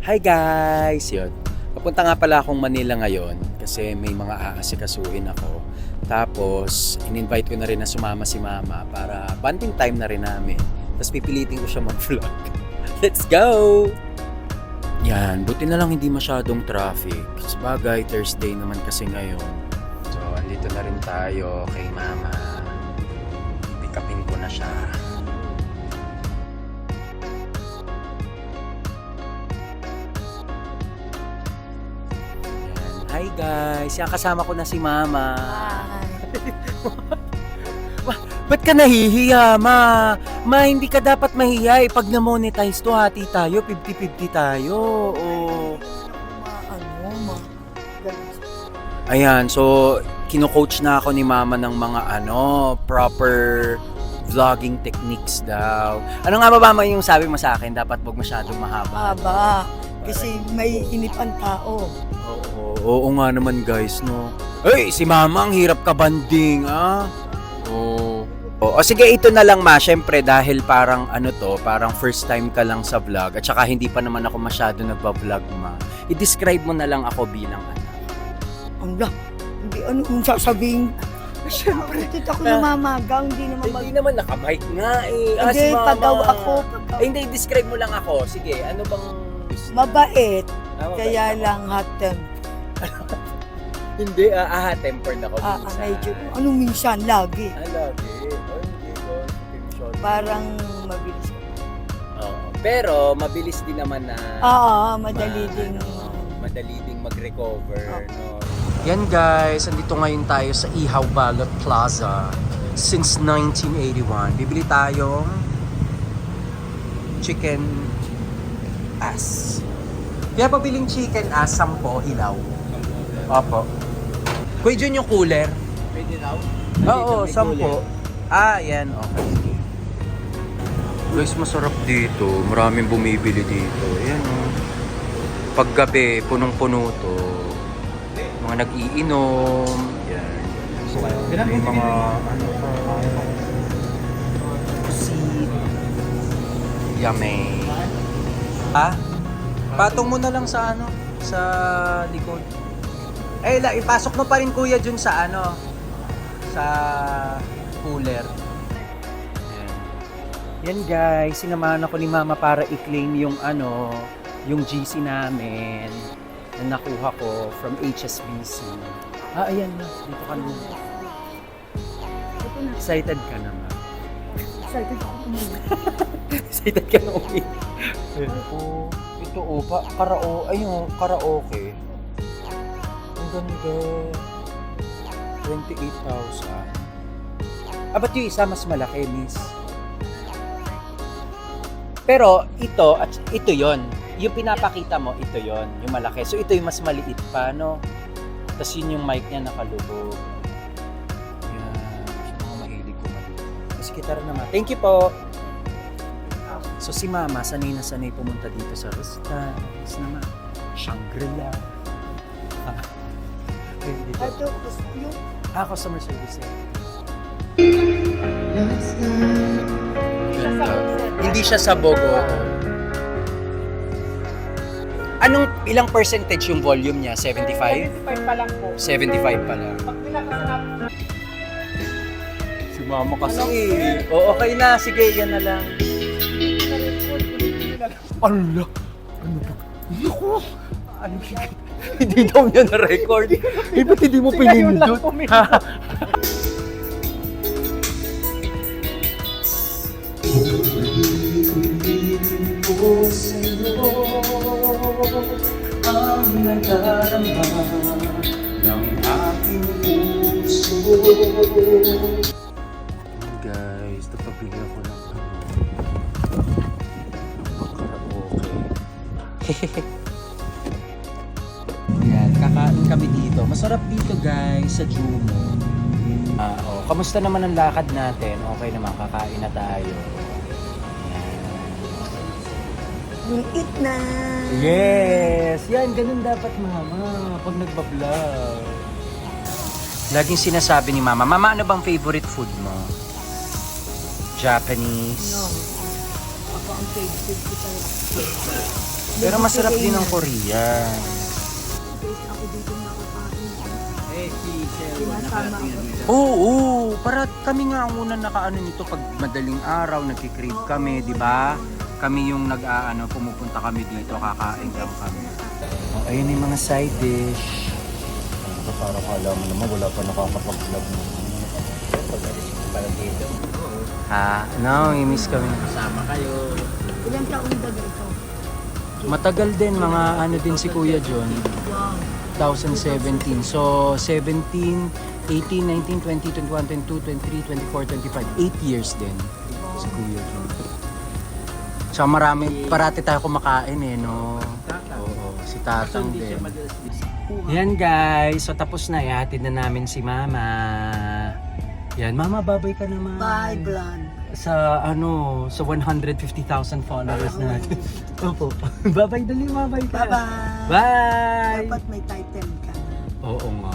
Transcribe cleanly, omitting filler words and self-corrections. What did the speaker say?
Hi guys! Yun. Papunta nga pala akong Manila ngayon kasi may mga aasikasuhin ako. Tapos, in-invite ko na rin na sumama si Mama para bonding time na rin namin. Tapos pipilitin ko siya mag-vlog. Let's go! Yan, buti na lang hindi masyadong traffic. Sabagay, Thursday naman kasi ngayon. So, andito na rin tayo kay Mama. Pick upin ko na siya. Hi guys! Yan, kasama ko na si Mama. Ba't ka nahihiya, Ma? Ma, hindi ka dapat mahiya. Pag na-monetize to, hati tayo, 50-50 tayo. Oh. Ayan, so, kino-coach na ako ni Mama ng mga proper vlogging techniques daw. Ano nga ba, Mama, yung sabi mo sa akin? Dapat wag masyadong mahaba. Haba. Kasi may inipan tao. Oo nga naman guys, no. Hey, si Mama ang hirap ka banding, ah. Oo. O sige, ito na lang, Ma. Syempre dahil parang parang first time ka lang sa vlog at saka hindi pa naman ako masyado nagba-vlog, Ma. I-describe mo na lang ako bilang Ang hindi kung sasabihin. Siyempre, hindi ako namamagang, Hindi naman naka-mic nga eh. Hindi, Si Mama. pagaw ako. Hindi, describe mo lang ako. Sige, ano bang Mabait, mabait kaya ako? lang hot temp. Hindi, tempered ako minsan. Medyo, minsan, lagi. Lagi. Oh, hindi ko. Parang mabilis. Oo. Pero mabilis din naman na Madali din. madali ding mag-recover, no. Yan guys, andito ngayon tayo sa Ihaw Balot Plaza since 1981. Bibili tayong chicken ass. Kaya pabiling chicken ass, 10 hilaw. Opo. Kuya Jun yung cooler. Pwede raw? Oo, 10. Yan. Okay. Guys, masarap dito. Maraming bumibili dito. Ayan, oh. Paggabi, punong-puno to. Mga nag-iinom. Yan. So, may mga seed. Yummy. Patong mo na lang sa sa likod. Ipasok mo pa rin kuya dun sa sa cooler. Yan guys, sinamahan ako ni Mama para i-claim yung yung GC namin na nakuha ko from HSBC. Ayan na, dito ka na. Excited ka na, Ma? Excited ako tumulong. Excited ka na uwi. Ito karaoke. Ang ganda. 28,000. Ba't yung isa mas malaki, Miss? Pero ito yon. Yung pinapakita mo, ito yon, yung malaki. So ito yung mas maliit pa, no? Tapos yun yung mic niya nakalubog. Yan. So mga mahilig ko maliit. Mas kita rin naman. Thank you po! So si Mama, sanay na sanay pumunta dito sa restaurants naman. Shangri-La. Ito, yung Customer service. Hindi siya sa Bogo. Ilang percentage yung volume niya? 75? 75 pa lang po. 75 pa lang. Pag pinakasanap, Si Mama kasi. Okay na. Sige, yan na lang. Ala! Ano ba? Naku! Hindi daw niya na-record. Ba't hindi mo pinindot? Ang nadarama ng aking puso. Guys, napabili ako ng karaoke. Yan, kakain kami dito. Masarap dito guys, sa Jumo. Kamusta naman ang lakad natin? Okay naman, kakain na tayo. yung eat na. Yes! Yan, ganun dapat Mama pag nagbablog. Laging sinasabi ni Mama, Mama, ano bang favorite food mo? Japanese? No. Ako ang favorite ko talaga. Pero masarap din ang Korean. Ako dito nakakain. Eh, si Sel, Sinasama nakarating ako. yan. Oo, para kami nga ang unang nakaano nito pag madaling araw, nagki-crave kami, di ba? Kami yung pumupunta kami dito, kakain lang kami. Oh, ayun yung mga side dish. Para kala mo naman, wala pa nakakapag-vlog mo. Pag-alis ko pala dito. Oo. Ha? No, i-miss kami. Kasama kayo. Ilang taong daga ito? Matagal din, mga ano din si Kuya John. Wow. 2017. So, 17, 18, 19, 20, 21, 22, 23, 24, 25. 8 years din si Kuya John. So, marami, parati tayo kumakain eh, no? Oo, si Kaso Tatang hindi siya din. madalas dito. Yan guys, so tapos na, ihatid na namin si Mama. Yan, Mama, babay ka naman. Bye, vlog. Sa sa 150,000 followers natin. Opo. Babay dali, babay ka. Bye-bye. Bye! Dapat may title ka. Oo nga.